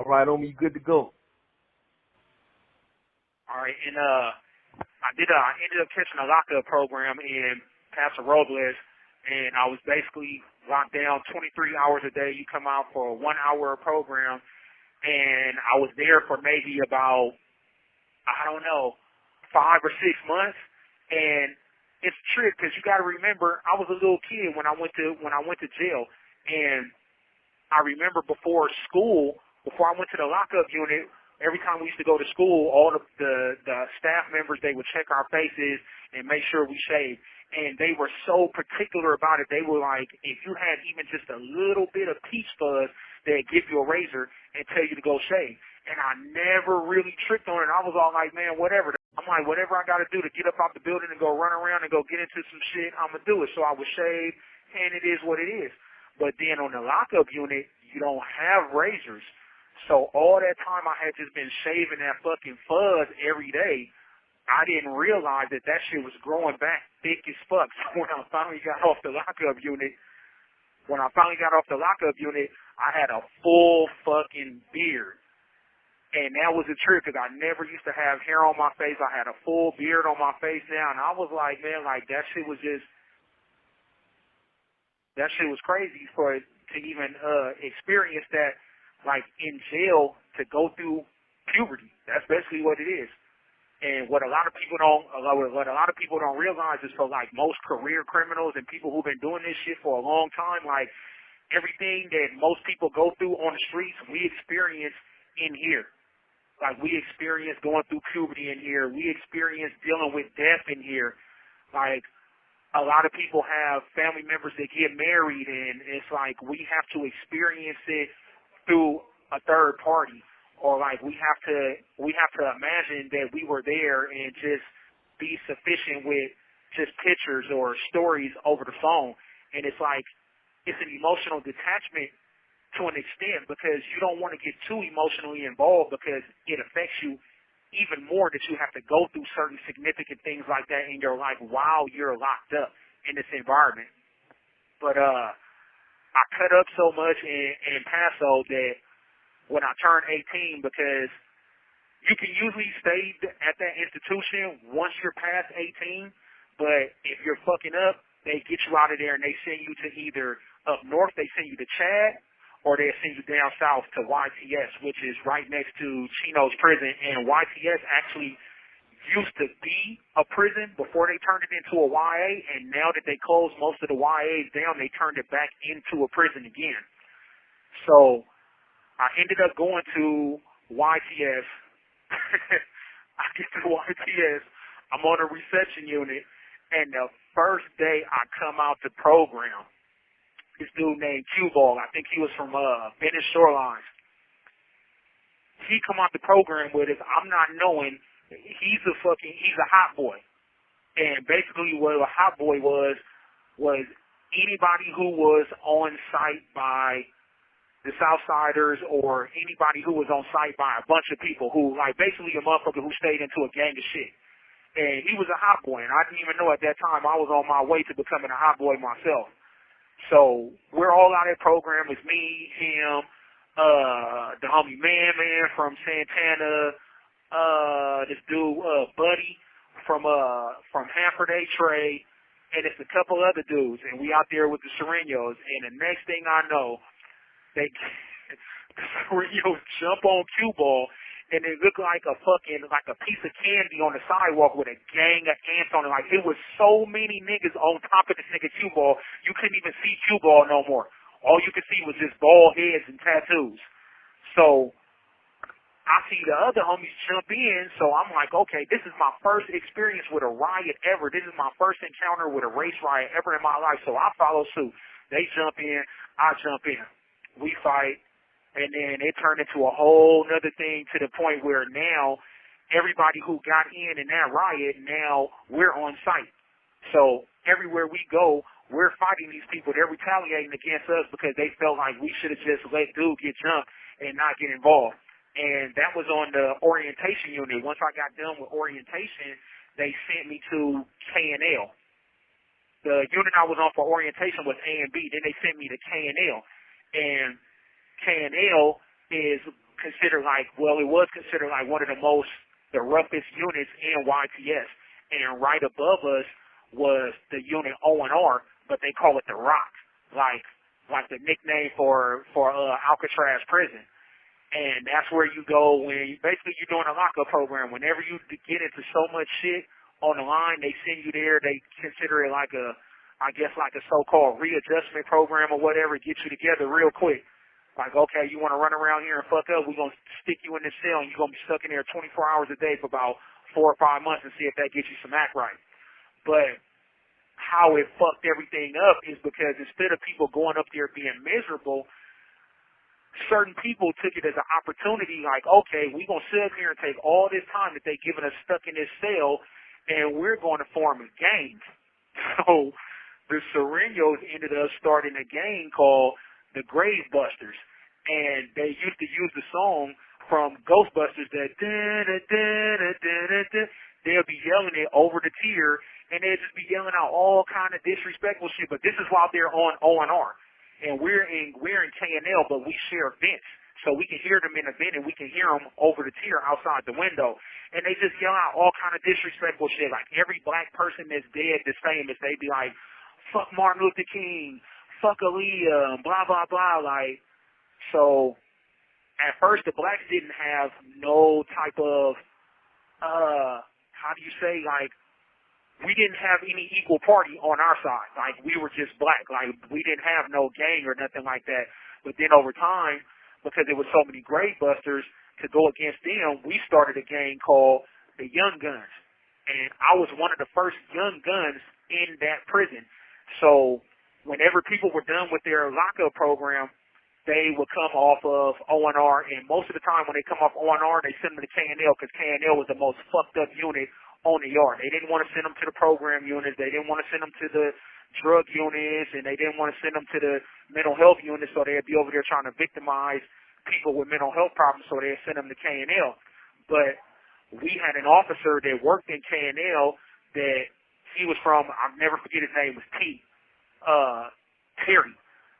All right, homie, you good to go. All right, and I ended up catching a lockup program in Paso Robles, and I was basically locked down 23 hours a day. You come out for a 1 hour program, and I was there for maybe about, I don't know, 5 or 6 months. And it's a trip because you got to remember, I was a little kid when I went to jail, and I remember before I went to the lockup unit. Every time we used to go to school, all the staff members, they would check our faces and make sure we shaved. And they were so particular about it. They were like, if you had even just a little bit of peach fuzz, they'd give you a razor and tell you to go shave. And I never really tricked on it. I was all like, man, whatever. I'm like, whatever I got to do to get up out the building and go run around and go get into some shit, I'm going to do it. So I would shave, and it is what it is. But then on the lockup unit, you don't have razors. So all that time I had just been shaving that fucking fuzz every day, I didn't realize that shit was growing back thick as fuck. So when I finally got off the lockup unit, I had a full fucking beard. And that was a trip because I never used to have hair on my face. I had a full beard on my face now, and I was like, man, like that shit was crazy to even experience that. Like in jail to go through puberty. That's basically what it is. And what a lot of people don't realize is for like most career criminals and people who've been doing this shit for a long time, like everything that most people go through on the streets, we experience in here. Like we experience going through puberty in here. We experience dealing with death in here. Like a lot of people have family members that get married, and it's like we have to experience it through a third party, or like we have to imagine that we were there and just be sufficient with just pictures or stories over the phone. And it's like it's an emotional detachment to an extent because you don't want to get too emotionally involved because it affects you even more that you have to go through certain significant things like that in your life while you're locked up in this environment. But I cut up so much in Paso that when I turned 18, because you can usually stay at that institution once you're past 18, but if you're fucking up, they get you out of there and they send you to either up north, they send you to Chad, or they send you down south to YTS, which is right next to Chino's prison. And YTS actually used to be a prison before they turned it into a YA, and now that they closed most of the YAs down, they turned it back into a prison again. So I ended up going to YTS. I get to YTS. I'm on a reception unit, and the first day I come out to program, this dude named Q-Ball, I think he was from Venice Shorelines. He come out the program with us. I'm not knowing. He's a hot boy. And basically what a hot boy was anybody who was on site by the Southsiders or anybody who was on site by a bunch of people who, like, basically a motherfucker who stayed into a gang of shit. And he was a hot boy, and I didn't even know at that time I was on my way to becoming a hot boy myself. So we're all out at program. It's me, him, the homie Man from Santana, this dude, Buddy from Hanford A. Trey, and it's a couple other dudes, and we out there with the Serenos, and the next thing I know, the Serenos jump on cue ball, and it looked like a piece of candy on the sidewalk with a gang of ants on it. Like, it was so many niggas on top of this nigga cue ball, you couldn't even see cue ball no more. All you could see was just bald heads and tattoos. So I see the other homies jump in, so I'm like, okay, this is my first experience with a riot ever. This is my first encounter with a race riot ever in my life, so I follow suit. They jump in, I jump in. We fight, and then it turned into a whole nother thing to the point where now everybody who got in that riot, now we're on site. So everywhere we go, we're fighting these people. They're retaliating against us because they felt like we should have just let dude get jumped and not get involved. And that was on the orientation unit. Once I got done with orientation, they sent me to K&L. The unit I was on for orientation was A and B. Then they sent me to K&L. And K&L is considered like, well, it was considered like one of the roughest units in YTS. And right above us was the unit O&R, but they call it the Rock, like the nickname for Alcatraz prison. And that's where you go when basically you're doing a lockup program. Whenever you get into so much shit on the line, they send you there. They consider it like a so-called readjustment program or whatever, get you together real quick. Like, okay, you want to run around here and fuck up, we're going to stick you in this cell and you're going to be stuck in there 24 hours a day for about 4 or 5 months and see if that gets you some act right. But how it fucked everything up is because instead of people going up there being miserable, certain people took it as an opportunity like, okay, we're going to sit up here and take all this time that they've given us stuck in this cell and we're going to form a gang. So the Serenos ended up starting a gang called the Grave Busters, and they used to use the song from Ghostbusters that they'll be yelling it over the tier, and they'll just be yelling out all kind of disrespectful shit. But this is while they're on O&R, and we're in K&L, but we share vents, so we can hear them in the vent, and we can hear them over the tier outside the window. And they just yell out all kind of disrespectful shit. Like every black person that's dead, that's famous, they be like, "Fuck Martin Luther King, fuck Aaliyah, blah, blah, blah." Like, so at first the blacks didn't have no type of, how do you say, like, we didn't have any equal party on our side. Like, we were just black. Like, we didn't have no gang or nothing like that. But then over time, because there was so many grave busters to go against them, we started a gang called the Young Guns. And I was one of the first young guns in that prison. So whenever people were done with their lockup program, they would come off of O&R, and most of the time when they come off O&R, they send them to K&L because K&L was the most fucked up unit on the yard. They didn't want to send them to the program units. They didn't want to send them to the drug units, and they didn't want to send them to the mental health units, so they'd be over there trying to victimize people with mental health problems, so they'd send them to K&L. But we had an officer that worked in K&L that he was from, I'll never forget his name, was Terry,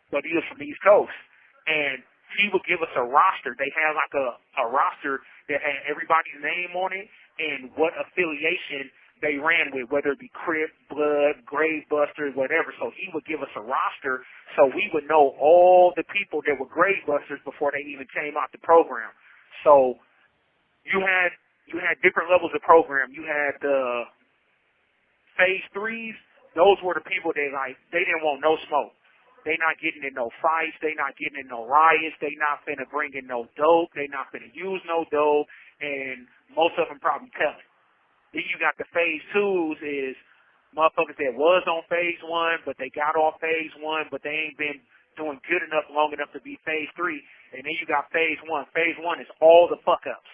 but he was from the East Coast. And he would give us a roster. They had like a roster that had everybody's name on it and what affiliation they ran with, whether it be Crip, Blood, Grave Busters, whatever. So he would give us a roster so we would know all the people that were Grave Busters before they even came out the program. So you had different levels of program. You had the phase 3s. Those were the people that, like, they didn't want no smoke. They not getting in no fights. They not getting in no riots. They not finna bring in no dope. They not finna use no dope. And most of them probably telling. Then you got the phase 2s is motherfuckers that was on phase 1, but they got off phase 1, but they ain't been doing good enough long enough to be phase 3. And then you got phase 1. Phase 1 is all the fuck-ups.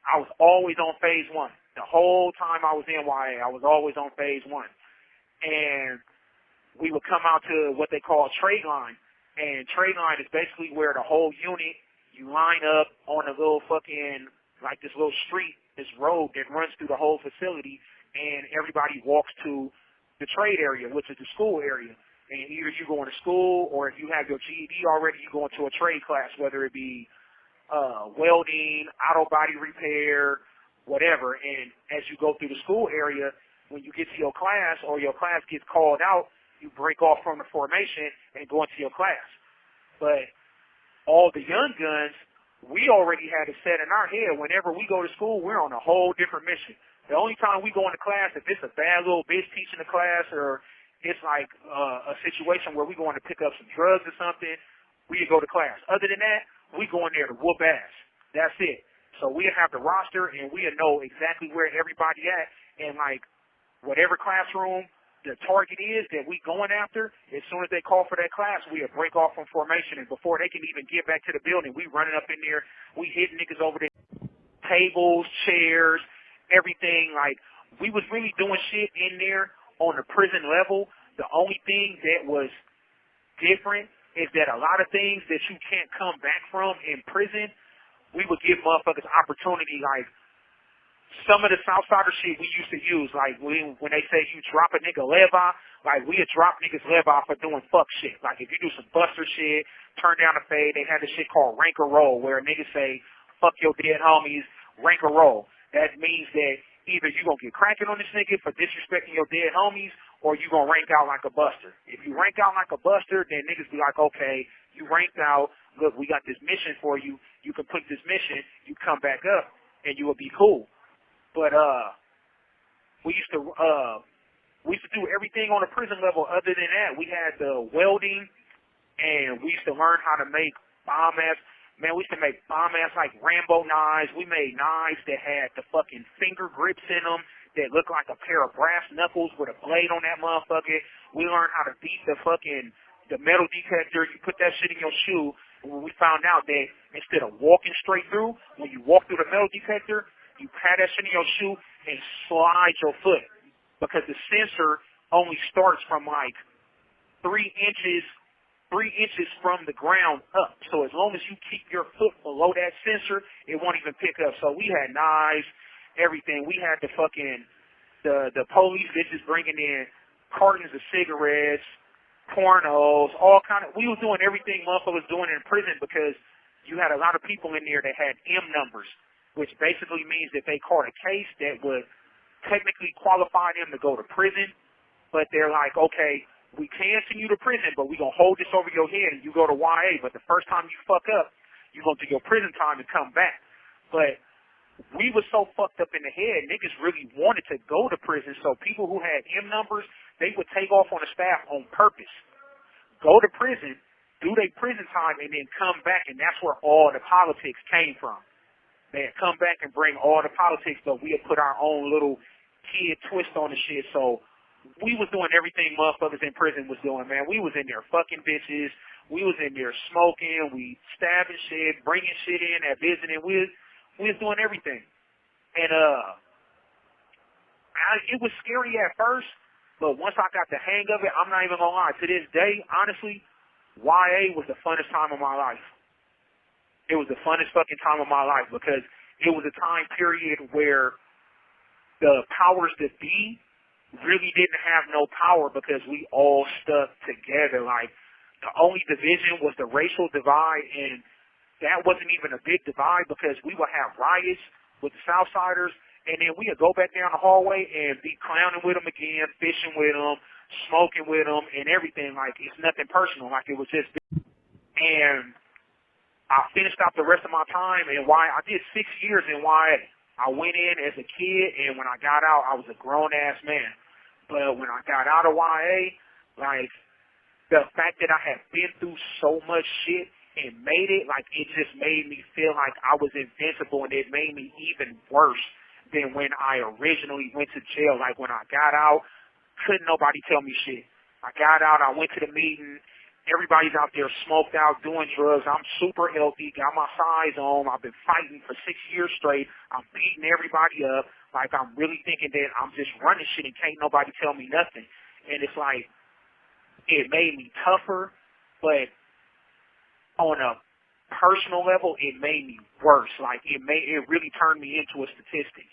I was always on phase 1. The whole time I was in YA, I was always on phase 1. And we would come out to what they call trade line. And trade line is basically where the whole unit, you line up on a little fucking, like this little street, this road that runs through the whole facility, and everybody walks to the trade area, which is the school area. And either you going to school, or if you have your GED already, you go into a trade class, whether it be welding, auto body repair, whatever. And as you go through the school area, when you get to your class or your class gets called out, you break off from the formation and go into your class. But all the young guns, we already had it set in our head. Whenever we go to school, we're on a whole different mission. The only time we go into class, if it's a bad little bitch teaching the class, or it's like a situation where we going to pick up some drugs or something, we go to class. Other than that, we go in there to whoop ass. That's it. So we have the roster, and we know exactly where everybody at, and like whatever classroom the target is that we going after, as soon as they call for that class, we'll break off from formation, and before they can even get back to the building, we running up in there, we hitting niggas over the tables, chairs, everything. Like, we was really doing shit in there on the prison level. The only thing that was different is that a lot of things that you can't come back from in prison, we would give motherfuckers opportunity. Like, some of the Southsider shit we used to use, like when they say you drop a nigga leva, Like, we'd drop niggas live off for doing fuck shit. Like, if you do some buster shit, turn down a fade, they had this shit called rank or roll, where niggas say, fuck your dead homies, rank or roll. That means that either you gonna get cracking on this nigga for disrespecting your dead homies, or you gonna rank out like a buster. If you rank out like a buster, then niggas be like, okay, you ranked out, look, we got this mission for you, you complete this mission, you come back up, and you will be cool. But, we used to do everything on a prison level other than that. We had the welding, and we used to learn how to make bomb ass. Man, we used to make bomb ass like Rambo knives. We made knives that had the fucking finger grips in them that looked like a pair of brass knuckles with a blade on that motherfucker. We learned how to beat the metal detector. You put that shit in your shoe. And when we found out that instead of walking straight through, when you walk through the metal detector, you pat that shit in your shoe and slide your foot, because the sensor only starts from like 3 inches from the ground up. So as long as you keep your foot below that sensor, it won't even pick up. So we had knives, everything. We had the police bitches bringing in cartons of cigarettes, pornos, all kind of. We was doing everything motherfuckers doing in prison, because you had a lot of people in there that had M numbers, which basically means that they caught a case that would technically qualify them to go to prison, but they're like, okay, we can send you to prison, but we're going to hold this over your head and you go to YA, but the first time you fuck up, you're going to do your prison time and come back. But we were so fucked up in the head, niggas really wanted to go to prison, so people who had M numbers, they would take off on the staff on purpose, go to prison, do their prison time, and then come back, and that's where all the politics came from. They'd come back and bring all the politics, but we had put our own little kid twist on the shit. So we was doing everything motherfuckers in prison was doing, man. We was in there fucking bitches. We was in there smoking. We stabbing shit, bringing shit in at visiting. We was doing everything. And it was scary at first, but once I got the hang of it, I'm not even gonna lie. To this day, honestly, YA was the funnest time of my life. It was the funnest fucking time of my life, because it was a time period where the powers that be really didn't have no power, because we all stuck together. Like, the only division was the racial divide, and that wasn't even a big divide, because we would have riots with the Southsiders, and then we would go back down the hallway and be clowning with them again, fishing with them, smoking with them, and everything. Like, it's nothing personal. Like, it was just, and I finished out the rest of my time in YA. I did 6 years in YA. I went in as a kid, and when I got out, I was a grown-ass man. But when I got out of YA, like, the fact that I had been through so much shit and made it, like, it just made me feel like I was invincible, and it made me even worse than when I originally went to jail. Like, when I got out, couldn't nobody tell me shit. I got out, I went to the meeting. Everybody's out there smoked out, doing drugs. I'm super healthy, got my size on. I've been fighting for 6 years straight. I'm beating everybody up. Like, I'm really thinking that I'm just running shit and can't nobody tell me nothing. And it's like, it made me tougher, but on a personal level, it made me worse. Like, it really turned me into a statistic.